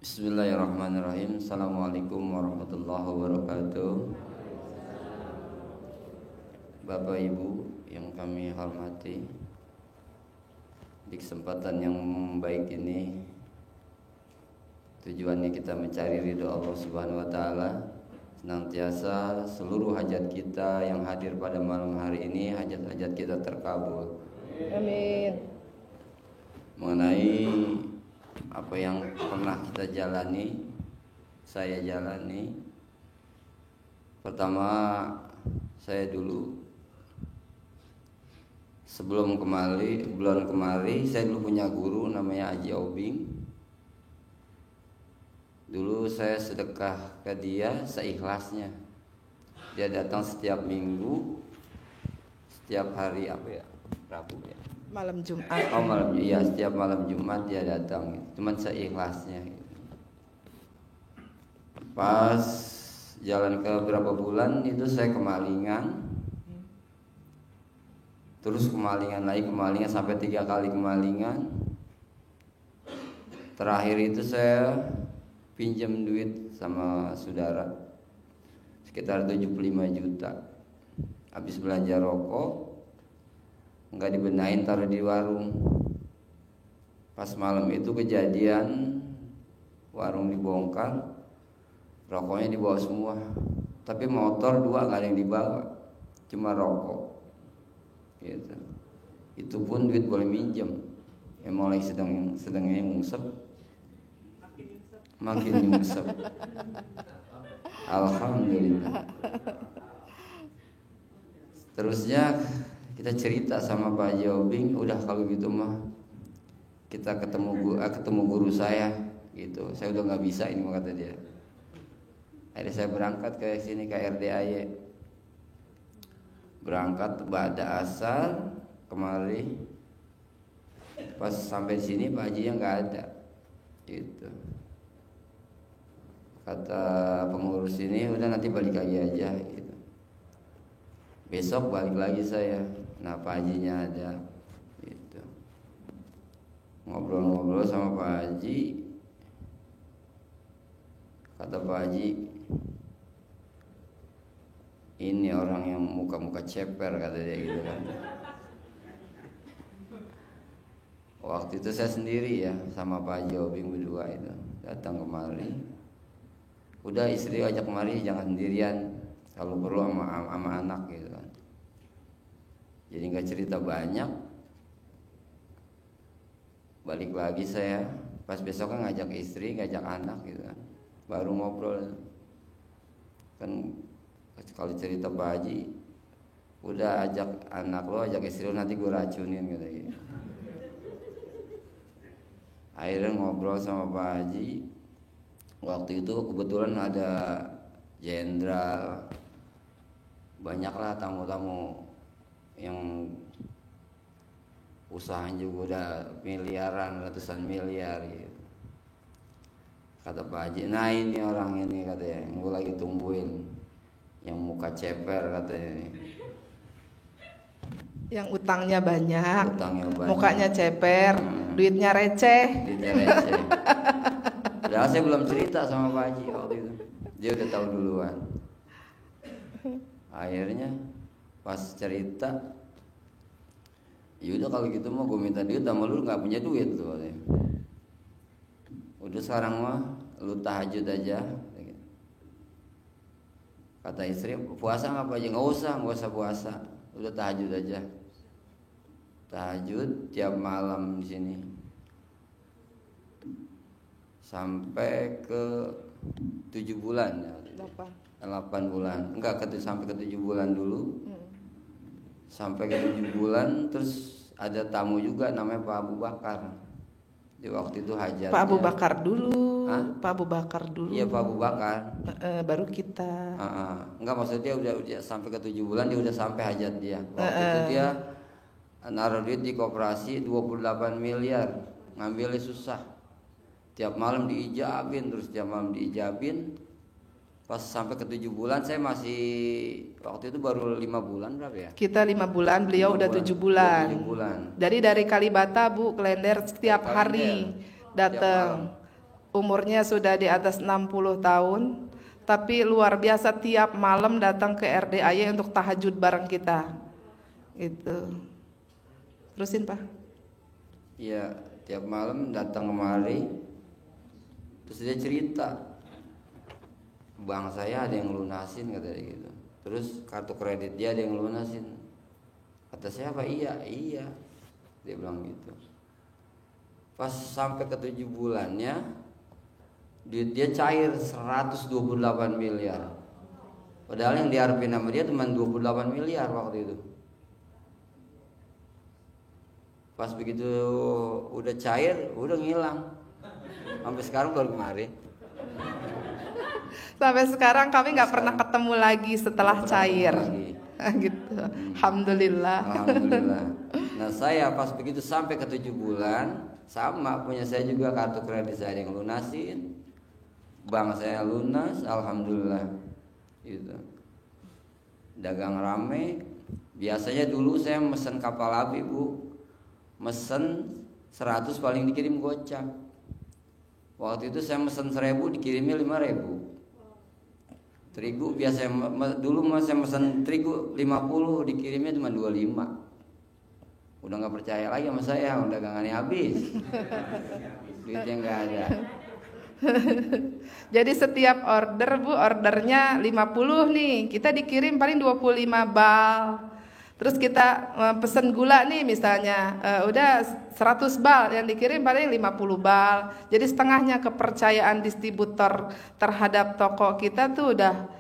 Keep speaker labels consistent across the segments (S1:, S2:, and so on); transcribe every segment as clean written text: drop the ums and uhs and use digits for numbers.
S1: Bismillahirrahmanirrahim. Assalamualaikum warahmatullahi wabarakatuh. Bapak Ibu yang kami hormati, di kesempatan yang baik ini tujuannya kita mencari ridho Allah Subhanahu wa taala. Senantiasa seluruh hajat kita yang hadir pada malam hari ini, hajat-hajat kita terkabul.
S2: Amin.
S1: Mengenai apa yang pernah kita jalani, saya jalani. Pertama, saya dulu sebelum bulan kemari saya dulu punya guru namanya Haji Obing. Dulu saya sedekah ke dia seikhlasnya. Dia datang setiap minggu, setiap hari Rabu ya.
S2: Malam Jumat.
S1: Oh malam, iya setiap malam Jumat dia datang, cuman seikhlasnya. Pas jalan ke berapa bulan itu saya kemalingan, terus kemalingan sampai 3 kali kemalingan. Terakhir itu saya pinjam duit sama saudara sekitar 75 juta. Habis belanja rokok, nggak dibenahin, taruh di warung. Pas malam itu kejadian warung dibongkar, rokoknya dibawa semua. Tapi motor 2 nggak ada yang dibawa, cuma rokok. Gitu. Itu pun duit boleh minjem. Yang mulai sedangnya ngungsep, makin nyungsep. Alhamdulillah. Terusnya kita cerita sama Pak Haji Obing, udah kalau gitu mah kita ketemu guru saya gitu. Saya udah nggak bisa ini, kata dia. Akhirnya saya berangkat ke sini ke RDAY. Berangkat pada asar kemari. Pas sampai sini Pak Haji yang nggak ada gitu. Kata pengurus ini, udah nanti balik lagi aja gitu. Besok balik lagi saya. Nah Pak Hajinya ada gitu. Ngobrol-ngobrol sama Pak Haji. Kata Pak Haji, ini orang yang muka-muka ceper, kata dia gitu kan. Waktu itu saya sendiri ya sama Pak Haji Obing berdua itu datang kemari. Udah istri ajak kemari, jangan sendirian, kalau perlu sama anak gitu kan. Jadi nggak cerita banyak. Balik lagi saya, pas besok kan ngajak istri, ngajak anak gitu kan. Baru ngobrol. Kan kalau cerita Pak Haji, udah ajak anak lo, ajak istri lo, nanti gue racunin gitu. Akhirnya ngobrol sama Pak Haji. Waktu itu kebetulan ada jenderal, banyaklah tamu-tamu yang usahanya juga udah miliaran, ratusan miliar gitu. Kata Pak Haji, nah ini orang ini katanya, yang gue lagi tungguin, yang muka ceper katanya ini.
S2: Yang utangnya banyak, mukanya ceper, duitnya receh.
S1: Padahal saya belum cerita sama Pak Haji waktu itu. Dia udah tahu duluan. Akhirnya pas cerita, yaudah kalau gitu mau gue minta duit sama lu, nggak punya duit tuh. Udah sekarang mah lu tahajud aja. Kata istri, puasa nggak Pak Haji? Nggak usah puasa. Udah tahajud aja. Tahajud tiap malam di sini. Sampai ke 7 bulan ya. 8 bulan. Enggak, sampai ke 7 bulan dulu. Sampai ke 7 bulan terus ada tamu juga namanya Pak Abu Bakar. Di waktu itu hajatnya.
S2: Pak Abu Bakar dulu. Hah? Pak Abu Bakar dulu.
S1: Iya, Pak Abu Bakar.
S2: Baru kita.
S1: Enggak, maksudnya udah sampai ke 7 bulan dia udah sampai hajat dia. Waktu itu dia naruh duit di koperasi 28 miliar. Ngambilnya susah. Tiap malam diijabin, terus tiap malam diijabin. Pas sampai ke 7 bulan, saya masih waktu itu baru 5 bulan berapa ya?
S2: Kita 5 bulan, beliau udah 7 bulan.
S1: 7 bulan.
S2: Dari Kalibata Bu, Klender setiap hari datang. Umurnya sudah di atas 60 tahun, tapi luar biasa tiap malam datang ke RDAY untuk tahajud bareng kita. Gitu. Terusin, Pak.
S1: Iya, tiap malam datang kemari. Terus dia cerita, bang saya ada yang lunasin katanya gitu. Terus kartu kredit dia ada yang lunasin. Kata saya apa? Iya. Dia bilang gitu. Pas sampai ke 7 bulannya, duit dia cair 128 miliar. Padahal yang diharapin sama dia cuma 28 miliar waktu itu. Pas begitu udah cair, udah ngilang. Sampai sekarang baru kemarin.
S2: Sampai sekarang kami nggak pernah ketemu lagi setelah cair. Gitu. Alhamdulillah.
S1: Nah saya pas begitu sampai ke 7 bulan, sama punya saya juga kartu kredit saya yang lunasin. Bank saya lunas, alhamdulillah. Gitu. Dagang rame. Biasanya dulu saya mesen kapal api, Bu. Mesen 100 paling dikirim gocap. Waktu itu saya mesen 1000 dikirimnya 5000. Terigu biasa dulu saya mesen terigu 50 dikirimnya cuma 25. Udah nggak percaya lagi sama saya, dagangannya habis. Duitnya nggak ada.
S2: Jadi setiap order, Bu, ordernya 50 nih, kita dikirim paling 25 bal. Terus kita pesen gula nih misalnya, udah 100 bal, yang dikirim paling 50 bal. Jadi setengahnya kepercayaan distributor terhadap toko kita tuh udah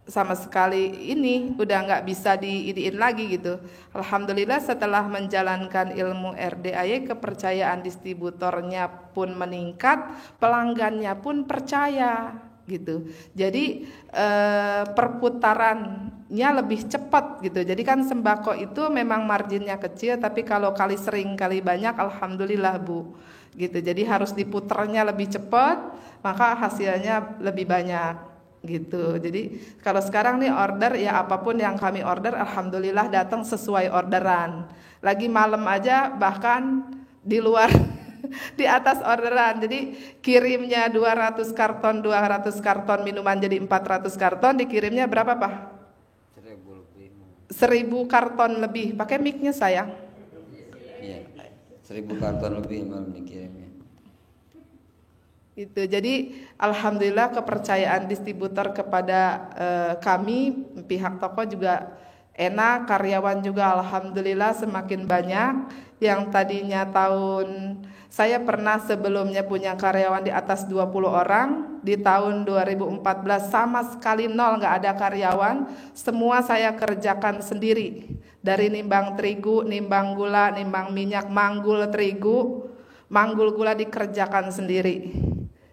S2: sama sekali ini udah nggak bisa diidiin lagi gitu. Alhamdulillah setelah menjalankan ilmu RDAY, kepercayaan distributornya pun meningkat, pelanggannya pun percaya gitu. Jadi perputarannya lebih cepat gitu. Jadi kan sembako itu memang marginnya kecil, tapi kalau kali sering kali banyak, alhamdulillah, Bu, gitu. Jadi harus diputarnya lebih cepat, maka hasilnya lebih banyak gitu. Jadi kalau sekarang nih order, ya apapun yang kami order, alhamdulillah datang sesuai orderan. Lagi malam aja bahkan di luar di atas orderan. Jadi kirimnya 200 karton minuman jadi 400 karton, dikirimnya berapa, Pak? 1000 karton lebih. Pakai mic-nya sayang.
S1: Iya. 1000 karton lebih malam dikirimnya.
S2: Itu. Jadi alhamdulillah kepercayaan distributor kepada kami pihak toko juga enak, karyawan juga alhamdulillah semakin banyak. Yang tadinya saya pernah sebelumnya punya karyawan di atas 20 orang, di tahun 2014 sama sekali nol, nggak ada karyawan, semua saya kerjakan sendiri. Dari nimbang terigu, nimbang gula, nimbang minyak, manggul terigu, manggul gula dikerjakan sendiri.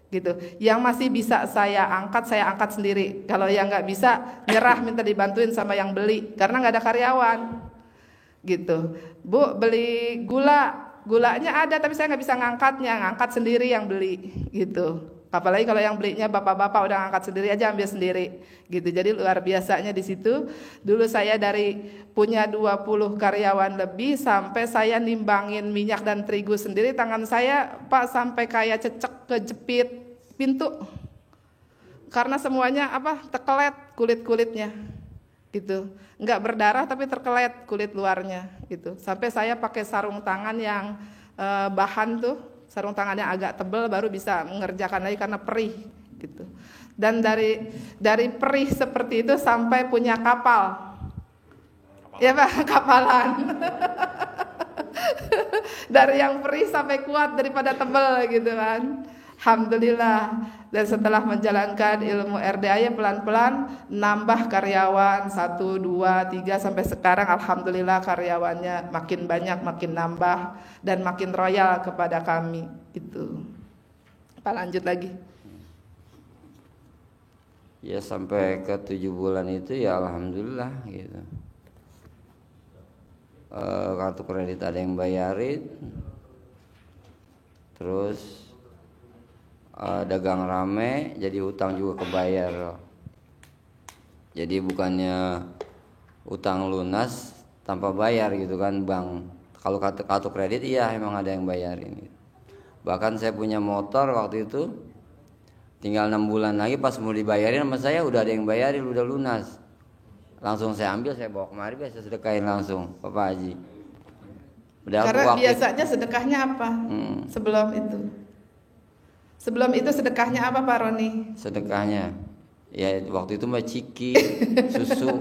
S2: Gitu. Yang masih bisa saya angkat sendiri. Kalau yang nggak bisa, nyerah, minta dibantuin sama yang beli karena nggak ada karyawan. Gitu. Bu, beli gulanya ada tapi saya nggak bisa ngangkat sendiri yang beli. Gitu. Apalagi kalau yang belinya bapak-bapak udah ngangkat sendiri aja, ambil sendiri. Gitu. Jadi luar biasanya di situ. Dulu saya dari punya 20 karyawan lebih sampai saya nimbangin minyak dan terigu sendiri, tangan saya, Pak, sampai kayak cecek kejepit pintu. Karena semuanya terkelet kulit-kulitnya. Gitu. Enggak berdarah tapi terkelet kulit luarnya gitu. Sampai saya pakai sarung tangan yang bahan tuh, sarung tangannya agak tebal baru bisa mengerjakan lagi karena perih gitu. Dan dari perih seperti itu sampai punya kapal. Ya, Pak, kapalan. Dari yang perih sampai kuat daripada tebal gitu kan. Alhamdulillah. Dan setelah menjalankan ilmu RDAY pelan-pelan nambah karyawan 1, 2, 3 sampai sekarang alhamdulillah karyawannya makin banyak, makin nambah dan makin royal kepada kami gitu. Pak, lanjut lagi.
S1: Ya sampai ke 7 bulan itu ya alhamdulillah gitu. Kartu kredit ada yang bayarin. Terus dagang rame, jadi utang juga kebayar. Jadi bukannya utang lunas tanpa bayar gitu kan, Bang. Kalau kartu kredit iya emang ada yang bayarin gitu. Bahkan saya punya motor waktu itu, tinggal 6 bulan lagi pas mau dibayarin sama saya udah ada yang bayarin, udah lunas. Langsung saya ambil, saya bawa kemari, biasa sedekahin langsung Bapak Haji. Udah
S2: Karena biasanya sedekahnya apa? Sebelum itu sedekahnya apa Pak Roni?
S1: Sedekahnya ya waktu itu mah ciki, susu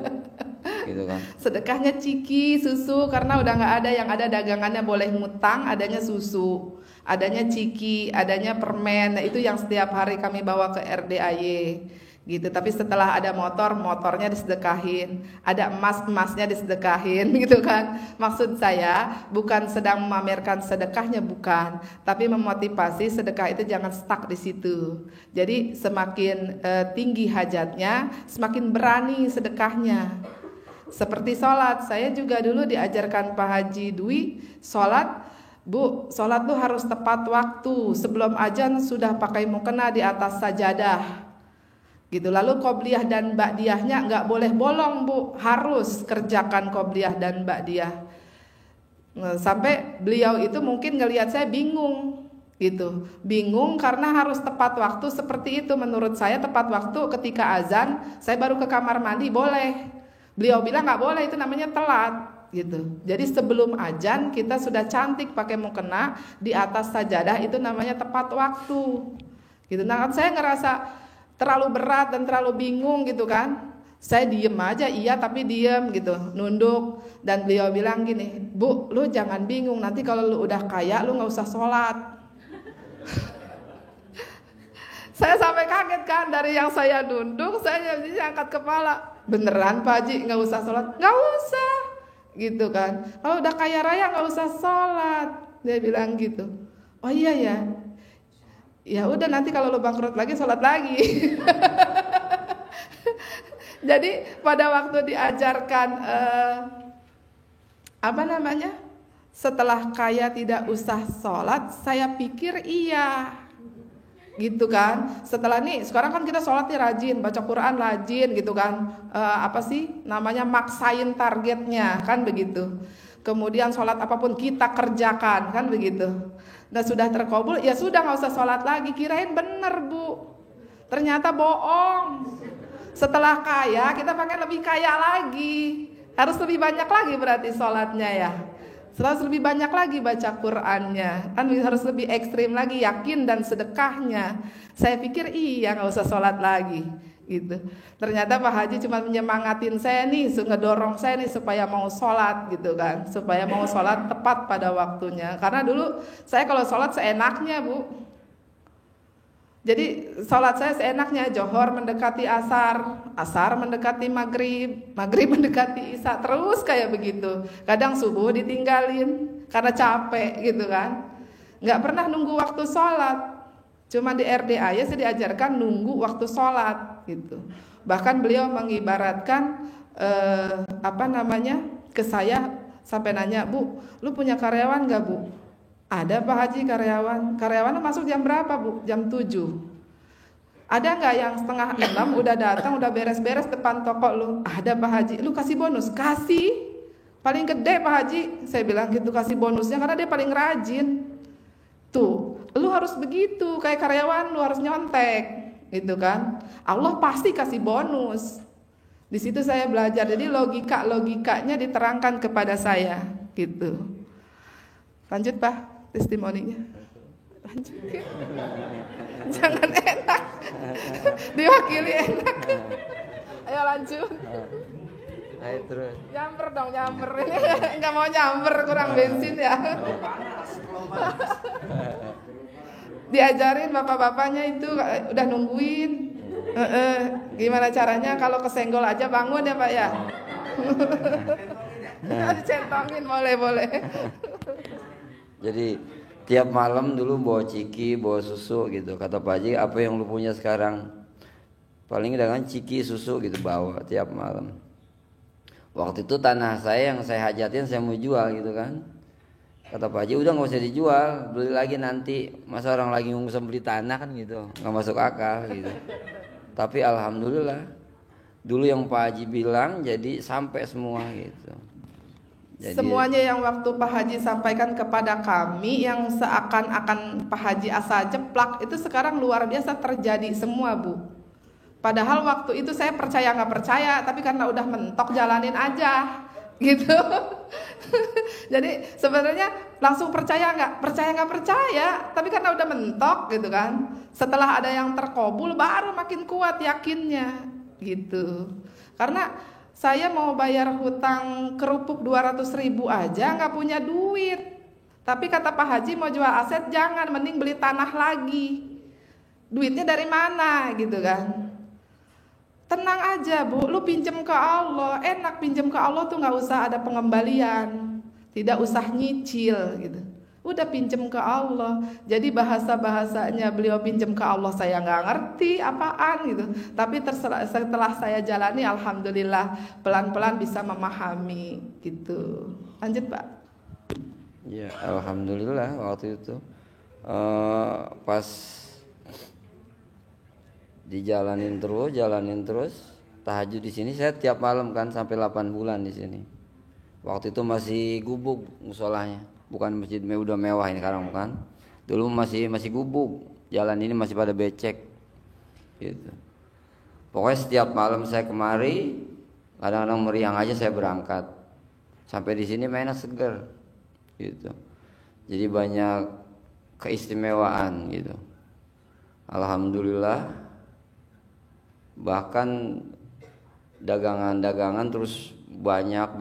S1: gitu kan.
S2: Sedekahnya ciki, susu, karena udah nggak ada, yang ada dagangannya boleh ngutang, adanya susu, adanya ciki, adanya permen. Nah, itu yang setiap hari kami bawa ke RDAY gitu. Tapi setelah ada motornya disedekahin, ada emasnya disedekahin gitu kan. Maksud saya bukan sedang memamerkan sedekahnya, bukan, tapi memotivasi sedekah itu jangan stuck di situ. Jadi semakin tinggi hajatnya, semakin berani sedekahnya. Seperti sholat, saya juga dulu diajarkan Pak Haji Dwi, sholat, Bu, sholat tuh harus tepat waktu, sebelum azan sudah pakai mukena di atas sajadah gitu. Lalu qobliyah dan ba'diyahnya nggak boleh bolong, Bu, harus kerjakan qobliyah dan ba'diyah. Sampai beliau itu mungkin ngelihat saya bingung gitu, bingung karena harus tepat waktu seperti itu. Menurut saya tepat waktu ketika azan saya baru ke kamar mandi boleh, beliau bilang nggak boleh, itu namanya telat gitu. Jadi sebelum azan kita sudah cantik pakai mukena di atas sajadah, itu namanya tepat waktu gitu. Nah, saya ngerasa terlalu berat dan terlalu bingung gitu kan. Saya diem aja, iya tapi diem gitu, nunduk. Dan beliau bilang gini, Bu, lu jangan bingung, nanti kalau lu udah kaya lu gak usah sholat. Saya sampai kaget kan, dari yang saya nunduk, saya angkat kepala. Beneran Pak Haji gak usah sholat? Gak usah gitu kan. Kalau udah kaya raya gak usah sholat. Dia bilang gitu. Oh iya ya. Ya udah, nanti kalau lo bangkrut lagi sholat lagi. Jadi pada waktu diajarkan setelah kaya tidak usah sholat, saya pikir iya gitu kan. Setelah nih sekarang kan kita sholatnya rajin, baca Quran rajin gitu kan, maksain targetnya kan begitu. Kemudian sholat apapun kita kerjakan kan begitu. Nah sudah terkabul, ya sudah nggak usah sholat lagi. Kirain bener Bu, ternyata bohong. Setelah kaya kita pengen lebih kaya lagi, harus lebih banyak lagi berarti sholatnya ya. Harus lebih banyak lagi baca Qurannya, kan harus lebih ekstrim lagi yakin dan sedekahnya. Saya pikir iya nggak usah sholat lagi gitu. Ternyata Pak Haji cuma menyemangatin saya nih, ngedorong saya nih supaya mau sholat gitu kan, supaya mau sholat tepat pada waktunya. Karena dulu saya kalau sholat seenaknya Bu, jadi sholat saya seenaknya, Johor mendekati asar, asar mendekati maghrib, maghrib mendekati isya, terus kayak begitu. Kadang subuh ditinggalin karena capek gitu kan, nggak pernah nunggu waktu sholat. Cuma di RDA ya saya diajarkan nunggu waktu sholat gitu. Bahkan beliau mengibaratkan ke saya sampai nanya, Bu, lu punya karyawan gak Bu? Ada Pak Haji karyawan. Karyawannya masuk jam berapa Bu? Jam 7. Ada gak yang setengah 6 udah datang, udah beres-beres depan toko lu? Ada Pak Haji. Lu kasih bonus? Kasih. Paling gede Pak Haji. Saya bilang gitu, kasih bonusnya karena dia paling rajin. Tuh, lu harus begitu, kayak karyawan lu harus nyontek, gitu kan? Allah pasti kasih bonus. Di situ saya belajar, jadi logikanya diterangkan kepada saya, gitu. Lanjut Pak, testimoninya. Lanjut. Jangan enak, diwakili enak. Ayo lanjut.
S1: Ayo terus.
S2: Nyamper dong, nyamper. Nggak mau nyamper, kurang bensin ya. Diajarin bapak-bapaknya itu udah nungguin. Gimana caranya kalau kesenggol aja bangun ya Pak ya. Centongin boleh.
S1: Jadi tiap malam dulu bawa ciki, bawa susu gitu. Kata Pak Haji, apa yang lu punya sekarang? Paling dengan ciki, susu gitu bawa tiap malam. Waktu itu tanah saya yang saya hajatin saya mau jual gitu kan. Kata Pak Haji, udah gak usah dijual, beli lagi nanti. Masa orang lagi ngusah beli tanah kan gitu, gak masuk akal gitu. Tapi alhamdulillah, dulu yang Pak Haji bilang jadi sampai semua gitu. Jadi
S2: semuanya yang waktu Pak Haji sampaikan kepada kami yang seakan-akan Pak Haji asal jeplak itu sekarang luar biasa terjadi semua, Bu. Padahal waktu itu saya percaya nggak percaya, tapi karena udah mentok jalanin aja, gitu. Jadi sebenarnya langsung percaya nggak percaya, tapi karena udah mentok gitu kan. Setelah ada yang terkobul baru makin kuat yakinnya, gitu. Karena saya mau bayar hutang kerupuk 200.000 aja nggak punya duit. Tapi kata Pak Haji mau jual aset jangan, mending beli tanah lagi. Duitnya dari mana gitu kan? Tenang aja, Bu, lu pinjem ke Allah. Enak pinjem ke Allah tuh nggak usah ada pengembalian, tidak usah nyicil gitu. Udah pinjem ke Allah. Jadi bahasa-bahasanya beliau pinjem ke Allah saya nggak ngerti apaan gitu. Tapi setelah saya jalani, alhamdulillah pelan-pelan bisa memahami gitu. Lanjut, Pak.
S1: ya alhamdulillah waktu itu pas jalanin terus tahajud di sini. Saya tiap malam kan sampai 8 bulan di sini. Waktu itu masih gubuk musolahnya, bukan masjid udah mewah ini sekarang kan. Dulu masih gubuk, jalan ini masih pada becek gitu. Pokoknya setiap malam saya kemari, kadang-kadang meriang aja saya berangkat. Sampai di sini mainnya seger gitu. Jadi banyak keistimewaan gitu. Alhamdulillah. Bahkan dagangan terus banyak.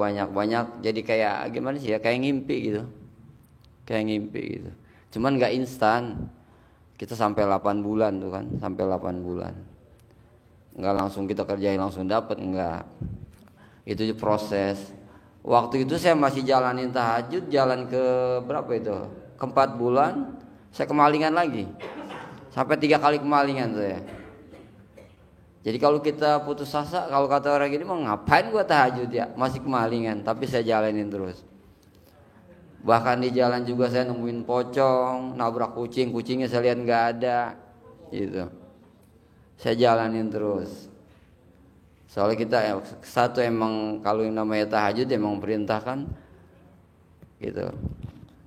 S1: Jadi kayak gimana sih ya, kayak ngimpi gitu. Cuman gak instan. Kita sampai 8 bulan tuh kan, sampai 8 bulan. Enggak langsung kita kerjain langsung dapat, enggak. Itu proses. Waktu itu saya masih jalanin tahajud, jalan ke berapa itu? Ke 4 bulan, saya kemalingan lagi. Sampai 3 kali kemalingan saya. Jadi kalau kita putus asa, kalau kata orang gini mau ngapain gua tahajud ya, masih kemalingan, tapi saya jalanin terus. Bahkan di jalan juga saya nemuin pocong, nabrak kucingnya saya lihat nggak ada, gitu. Saya jalanin terus. Soalnya kita satu emang kalau yang namanya tahajud emang perintahkan, gitu.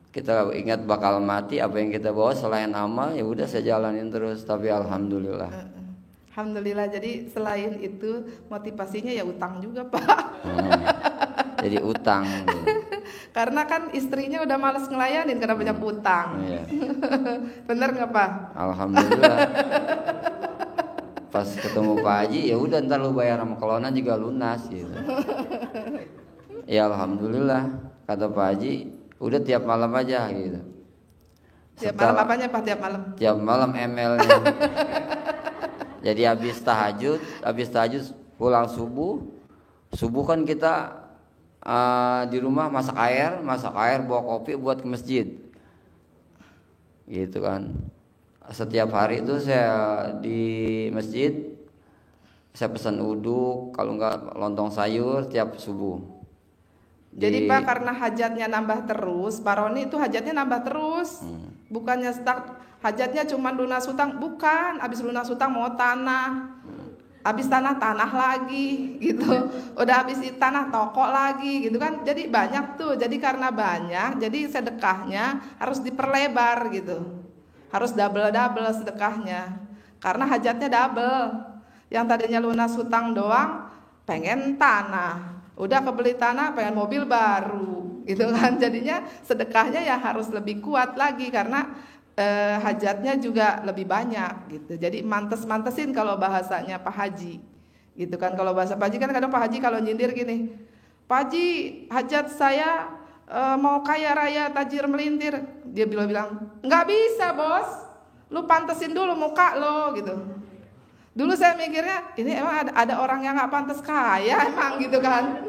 S1: Kita ingat bakal mati, apa yang kita bawa selain amal ya udah saya jalanin terus, tapi alhamdulillah.
S2: Alhamdulillah, jadi selain itu motivasinya ya utang juga, Pak.
S1: Jadi utang gitu.
S2: Karena kan istrinya udah males ngelayanin karena banyak utang.
S1: Iya.
S2: Bener nggak, Pak?
S1: Alhamdulillah. Pas ketemu Pak Haji ya udah ntar lu bayar sama kelonan juga lunas gitu. Ya alhamdulillah kata Pak Haji udah tiap malam aja gitu.
S2: Tiap malam apanya, Pak? Tiap malam?
S1: Tiap malam ML-nya. Jadi habis tahajud pulang subuh kan kita di rumah masak air bawa kopi buat ke masjid gitu kan. Setiap hari itu saya di masjid saya pesan uduk, kalau enggak lontong sayur tiap subuh.
S2: Jadi Pak karena hajatnya nambah terus, Pak Roni itu hajatnya nambah terus. Bukannya stuck, hajatnya cuma lunas hutang, bukan. Habis lunas hutang mau tanah. Habis tanah lagi gitu. Udah habis tanah toko lagi gitu kan. Jadi banyak tuh. Jadi karena banyak, jadi sedekahnya harus diperlebar gitu. Harus double sedekahnya. Karena hajatnya double. Yang tadinya lunas hutang doang pengen tanah. Udah kebeli tanah pengen mobil baru gitu kan. Jadinya sedekahnya ya harus lebih kuat lagi karena hajatnya juga lebih banyak gitu. Jadi mantesin kalau bahasanya Pak Haji gitu kan. Kalau bahasa Pak Haji kan kadang Pak Haji kalau nyindir gini, Pak Haji hajat saya mau kaya raya tajir melintir. Dia bilang nggak bisa bos, lu pantesin dulu muka lo gitu. Dulu saya mikirnya ini emang ada orang yang nggak pantas kaya emang gitu kan.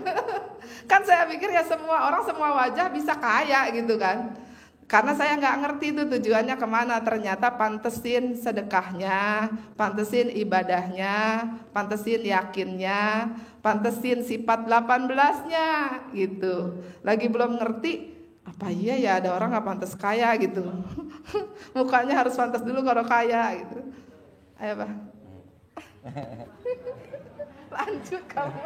S2: Kan saya pikir ya semua orang semua wajah bisa kaya gitu kan. Karena saya nggak ngerti itu tujuannya kemana. Ternyata pantesin sedekahnya, pantesin ibadahnya, pantesin yakinnya, pantesin sifat 18-nya gitu. Lagi belum ngerti, apa iya ya ada orang nggak pantas kaya gitu. Mukanya harus pantas dulu kalau kaya gitu. Ayo Pak. Lanjut kamu.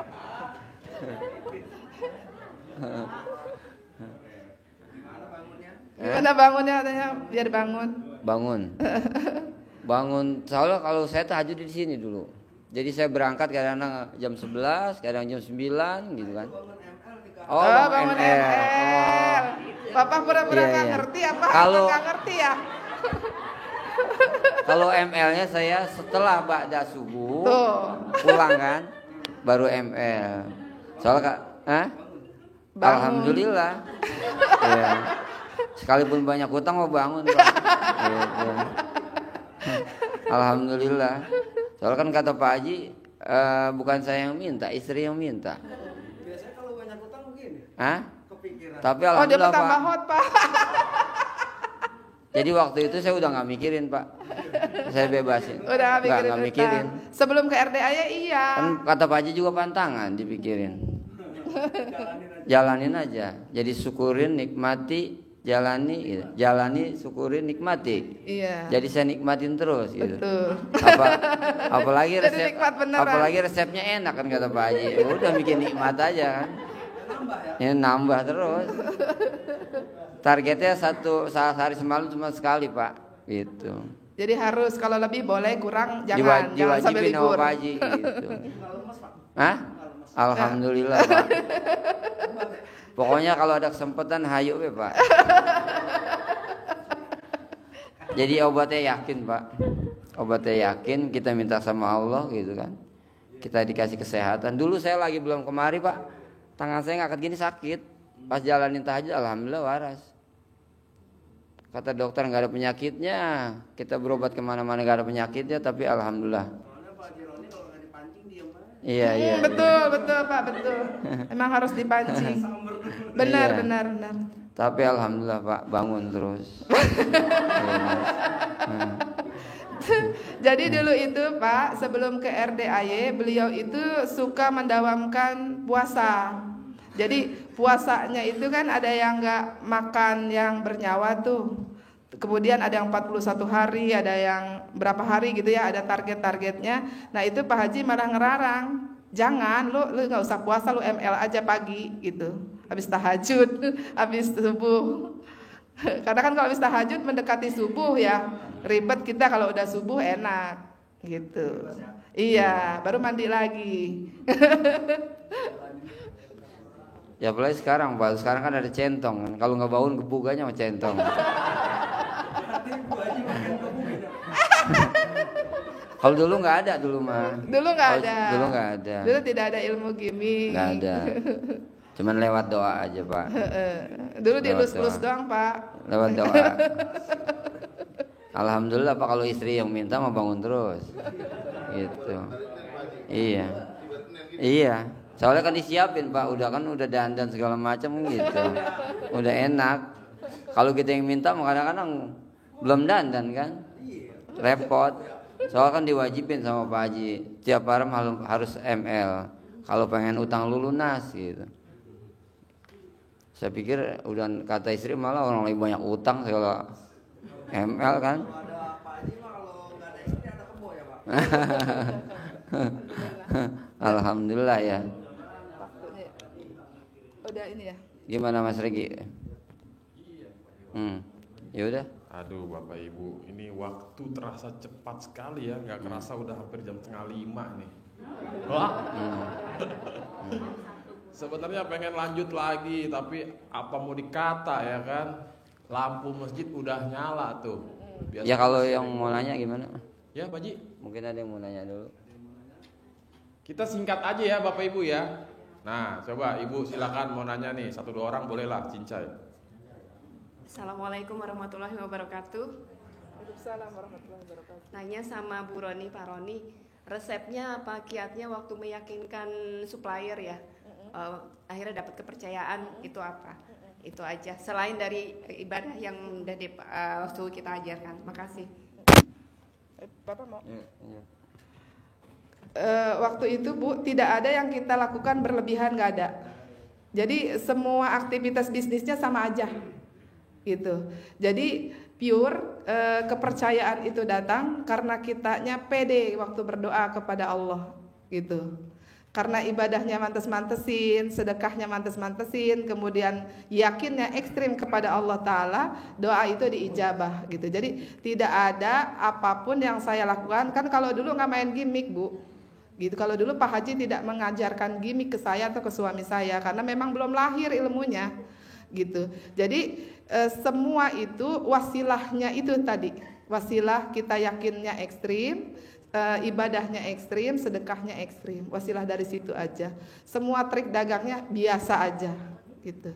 S2: Gimana bangunnya katanya biar bangun?
S1: Bangun. Soalnya kalau saya tahajud di sini dulu. Jadi saya berangkat kadang-kadang jam 11, kadang jam 9 gitu kan.
S2: Oh, bangun ML. Bapak pura-pura nggak ngerti apa? Kalau nggak ngerti ya?
S1: Kalau ML-nya saya setelah ba'da subuh pulang kan, baru ML. Soalnya Kak, alhamdulillah. Ya. Sekalipun banyak utang mau bangun Pak. Gitu. Alhamdulillah. Soalnya kan kata Pak Haji, bukan saya yang minta, istri yang minta.
S3: Biasanya kalau banyak utang begini. Kepikiran.
S1: Tapi alhamdulillah
S2: dia tambah hot Pak.
S1: Jadi waktu itu saya udah nggak mikirin Pak, saya bebasin.
S2: Udah nggak mikirin. Sebelum ke RDA ya iya.
S1: Kan kata Pak Haji juga pantangan dipikirin. Jalanin aja. Jadi syukurin, nikmati, jalani, gitu. Jalani, syukurin, nikmati.
S2: Iya.
S1: Jadi saya nikmatin terus. Gitu.
S2: Betul.
S1: Apalagi resepnya enak kan kata Pak Haji. Udah bikin nikmat aja kan. Nambah terus. Targetnya sehari semalam cuma sekali Pak, gitu.
S2: Jadi harus kalau lebih boleh, kurang jangan sampai libur.
S1: Pak Haji, gitu. Alhamdulillah Pak. Pokoknya kalau ada kesempatan hayu Pak. Jadi obatnya yakin Pak. Obatnya yakin, kita minta sama Allah gitu kan. Kita dikasih kesehatan. Dulu saya lagi belum kemari Pak, tangan saya ngangkat gini sakit. Pas jalanin tahajud alhamdulillah waras. Kata dokter nggak ada penyakitnya, kita berobat kemana-mana nggak ada penyakitnya, tapi alhamdulillah.
S3: Soalnya Pak Haji Roni kalau nggak dipancing diam aja.
S1: Iya.
S2: Betul Pak, betul. Emang harus dipancing. Benar.
S1: Tapi alhamdulillah Pak, bangun terus.
S2: Jadi dulu itu Pak, sebelum ke RDAY, beliau itu suka mendawamkan puasa. Jadi puasanya itu kan ada yang nggak makan yang bernyawa tuh. Kemudian ada yang 41 hari, ada yang berapa hari gitu ya, ada target-targetnya. Nah itu Pak Haji malah ngerarang, jangan lu nggak usah puasa, lu ML aja pagi gitu. Habis tahajud, habis subuh. Karena kan kalau habis tahajud mendekati subuh ya ribet, kita kalau udah subuh enak gitu. Iya, baru mandi lagi.
S1: Ya apalagi sekarang Pak, sekarang kan ada centong kan. Kalau nggak bangun gebuganya sama centong. Kalau dulu nggak ada dulu mah.
S2: Dulu nggak ada. Dulu tidak ada ilmu gimik.
S1: Nggak ada. Cuman lewat doa aja Pak.
S2: Dulu dilus-lus doang Pak.
S1: Lewat doa. Alhamdulillah Pak, kalau istri yang minta mau bangun terus. Gitu. Iya. Soalnya kan disiapin Pak, udah dandan segala macam gitu. Udah enak. Kalau kita yang minta kadang-kadang belum dandan kan. Repot. Soalnya kan diwajibin sama Pak Haji, tiap malam harus ML. Kalau pengen utang lunas gitu. Saya pikir udah kata istri malah orang lagi banyak utang segala ML kan.
S3: Kalau ada Pak Haji mah kalau nggak ada istri ada kebo ya Pak.
S1: Alhamdulillah ya.
S2: Udah ini ya.
S1: Gimana Mas Regi? Ya udah.
S4: Aduh Bapak Ibu, ini waktu terasa cepat sekali ya, nggak kerasa udah hampir jam 4:30 nih. Wah. Sebenarnya pengen lanjut lagi, tapi apa mau dikata ya kan? Lampu masjid udah nyala tuh. Biasa
S1: Ya kalau yang mau nanya gimana?
S4: Ya Pak Ji,
S1: Mungkin ada yang mau nanya dulu.
S4: kita singkat aja ya Bapak Ibu ya. Nah coba Ibu silakan mau nanya nih, 1-2 orang bolehlah cincai.
S5: Assalamualaikum warahmatullahi wabarakatuh.
S2: Waalaikumsalam warahmatullahi wabarakatuh.
S5: Nanya sama Bu Roni, Pak Roni, resepnya apa kiatnya waktu meyakinkan supplier ya, akhirnya dapat kepercayaan itu apa? Itu aja. Selain dari ibadah yang udah waktu kita ajarkan. Makasih.
S2: Bapak mau? Waktu itu Bu, tidak ada yang kita lakukan berlebihan, nggak ada. Jadi semua aktivitas bisnisnya sama aja. Gitu. Jadi pure kepercayaan itu datang karena kitanya pede waktu berdoa kepada Allah gitu. karena ibadahnya mantes-mantesin, sedekahnya mantes-mantesin, kemudian yakinnya ekstrim kepada Allah Ta'ala, doa itu diijabah gitu. Jadi tidak ada apapun yang saya lakukan, kan kalau dulu nggak main gimmick Bu, gitu. Kalau dulu Pak Haji tidak mengajarkan gimmick ke saya atau ke suami saya, karena memang belum lahir ilmunya gitu. Jadi semua itu wasilahnya itu tadi, wasilah kita yakinnya ekstrim, ibadahnya ekstrim, sedekahnya ekstrim. Wasilah dari situ aja. Semua trik dagangnya biasa aja gitu.